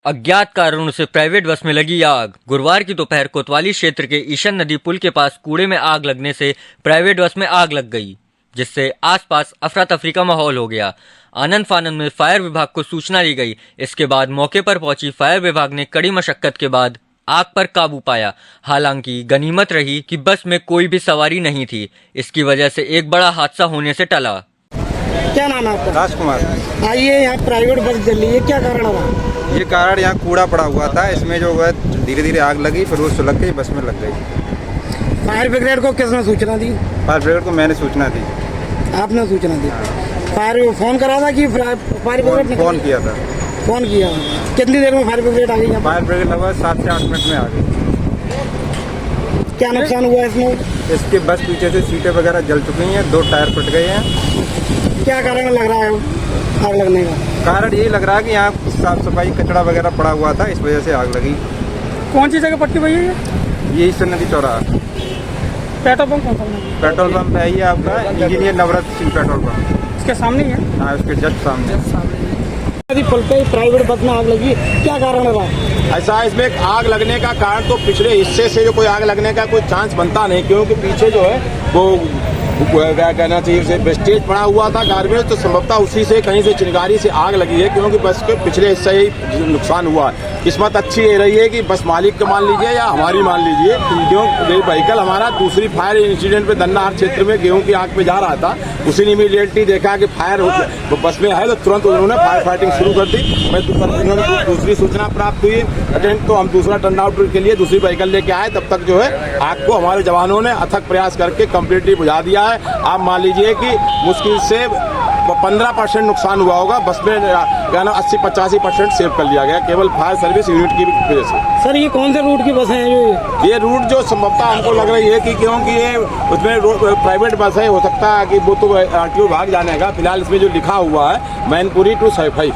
अज्ञात कारणों से प्राइवेट बस में लगी आग। गुरुवार की दोपहर कोतवाली क्षेत्र के ईशन नदी पुल के पास कूड़े में आग लगने से प्राइवेट बस में आग लग गई, जिससे आसपास अफरा तफरी का माहौल हो गया। आनंद फानंद में फायर विभाग को सूचना दी गई। इसके बाद मौके पर पहुंची फायर विभाग ने कड़ी मशक्कत के बाद आग पर काबू पाया। हालांकि गनीमत रही कि बस में कोई भी सवारी नहीं थी। इसकी वजह से एक बड़ा हादसा होने से टला। क्या नाम है आपका? राजकुमार। आइए, यहाँ प्राइवेट बस चल रही है, क्या कारण रहा? ये कारण यहाँ कूड़ा पड़ा हुआ था, इसमें जो है धीरे धीरे आग लगी, फिर वो सुलग गई, बस में लग गई। फायर ब्रिगेड को किसने सूचना दी? फायर ब्रिगेड को मैंने सूचना दी। आपने सूचना दी? फायर फोन करा था कि फायर ब्रिगेड ने फोन किया था। फोन किया। कितनी देर में फायर ब्रिगेड आ गई? फायर ब्रिगेड लगभग 7 से 8 मिनट में आ गई। क्या नुकसान हुआ इसमें? इसके बस पीछे से सीटें वगैरह जल चुकी हैं, 2 टायर फट गए हैं। क्या कारण लग रहा है आग लगने का? कारण यही लग रहा है कि यहाँ साफ सफाई कचरा वगैरह पड़ा हुआ था, इस वजह से आग लगी। कौन सी जगह पट्टी भैया ये? ये ईशन नदी चौराहा। पेट्रोल पंप कौन सा? पेट्रोल पंप है ये आपका इंजीनियर नवरत्न सिंह पेट्रोल पंप। इसके सामने ही है? हाँ, उसके जस्ट सामने। नदी पुल पे प्राइवेट बस में आग लगी, क्या कारण रहा? ऐसा इसमें आग लगने का कारण तो पिछले हिस्से से जो कोई आग लगने का कोई चांस बनता नहीं, क्योंकि पीछे जो है वो क्या कहना चाहिए उसे वेस्टेज पड़ा हुआ था गार्बेज, तो संभवतः उसी से कहीं से चिंगारी से आग लगी है, क्योंकि बस के पिछले हिस्से ही नुकसान हुआ है। किस्मत अच्छी ये रही है कि बस मालिक का मान लीजिए या हमारी मान लीजिए, क्योंकि व्हीकल हमारा दूसरी फायर इंसिडेंट पे दन्नाहाट क्षेत्र में गेहूं की आग पे जा रहा था, उसी ने इमीडिएटली देखा कि फायर बस में है, तो तुरंत उन्होंने फायर फाइटिंग शुरू कर दी। मैं दूसरी सूचना प्राप्त हुई अटेंड, तो हम दूसरा टर्न आउट के लिए दूसरी व्हीकल लेके आए। तब तक जो है आग को हमारे जवानों ने अथक प्रयास करके कम्प्लीटली बुझा दिया है। आप मान लीजिए कि मुश्किल से 15% नुकसान हुआ होगा, बस में 80-85% सेव कर लिया गया, केवल फायर सर्विस यूनिट की वजह से। सर, ये कौन से रूट की बस है? ये रूट जो संभवतः हमको लग रही है कि क्योंकि ये उसमें प्राइवेट बस है, हो सकता है कि वो तो RTO विभाग जानेगा। फिलहाल इसमें जो लिखा हुआ है मैनपुरी टू सैफई।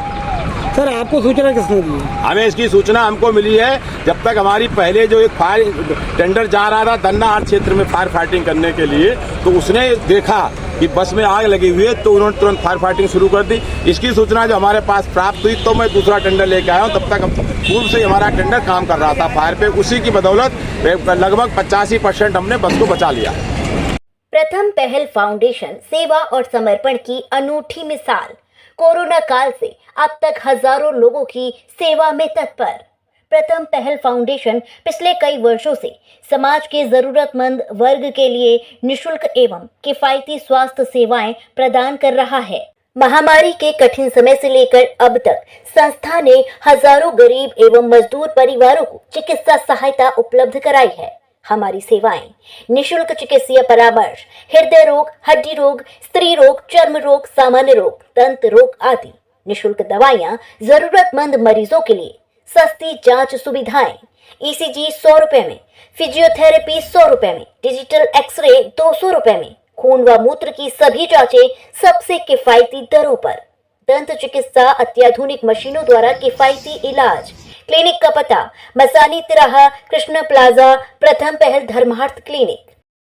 सर, आपको सूचना किसने दी? हमें इसकी सूचना हमको मिली है जब तक हमारी पहले जो एक फायर टेंडर जा रहा था दन्नाहाट क्षेत्र में फायर फाइटिंग करने के लिए, तो उसने देखा कि बस में आग लगी हुई है, तो उन्होंने तुरंत फायर फाइटिंग शुरू कर दी। इसकी सूचना जो हमारे पास प्राप्त हुई, तो मैं दूसरा टेंडर लेके आया हूँ। तब तक पूर्व से हमारा टेंडर काम कर रहा था फायर पे, उसी की बदौलत लगभग 85% हमने बस को बचा लिया। प्रथम पहल फाउंडेशन सेवा और समर्पण की अनूठी मिसाल। कोरोना काल से अब तक हजारों लोगों की सेवा में तत्पर। प्रथम पहल फाउंडेशन पिछले कई वर्षों से समाज के जरूरतमंद वर्ग के लिए निशुल्क एवं किफायती स्वास्थ्य सेवाएं प्रदान कर रहा है। महामारी के कठिन समय से लेकर अब तक संस्था ने हजारों गरीब एवं मजदूर परिवारों को चिकित्सा सहायता उपलब्ध कराई है। हमारी सेवाएं निशुल्क चिकित्सीय परामर्श, हृदय रोग, हड्डी रोग, स्त्री रोग, चर्म रोग, सामान्य रोग, दंत रोग आदि, निशुल्क दवाइयां जरूरतमंद मरीजों के लिए, सस्ती जांच सुविधाएं, ECG 100 रुपए में, फिजियोथेरेपी 100 रुपए में, डिजिटल एक्सरे 200 रुपए में, खून व मूत्र की सभी जांचें सबसे किफायती दरों पर, दंत चिकित्सा अत्याधुनिक मशीनों द्वारा किफायती इलाज। क्लिनिक का पता मसानी तिराहा, कृष्ण प्लाजा, प्रथम पहल धर्मार्थ क्लिनिक,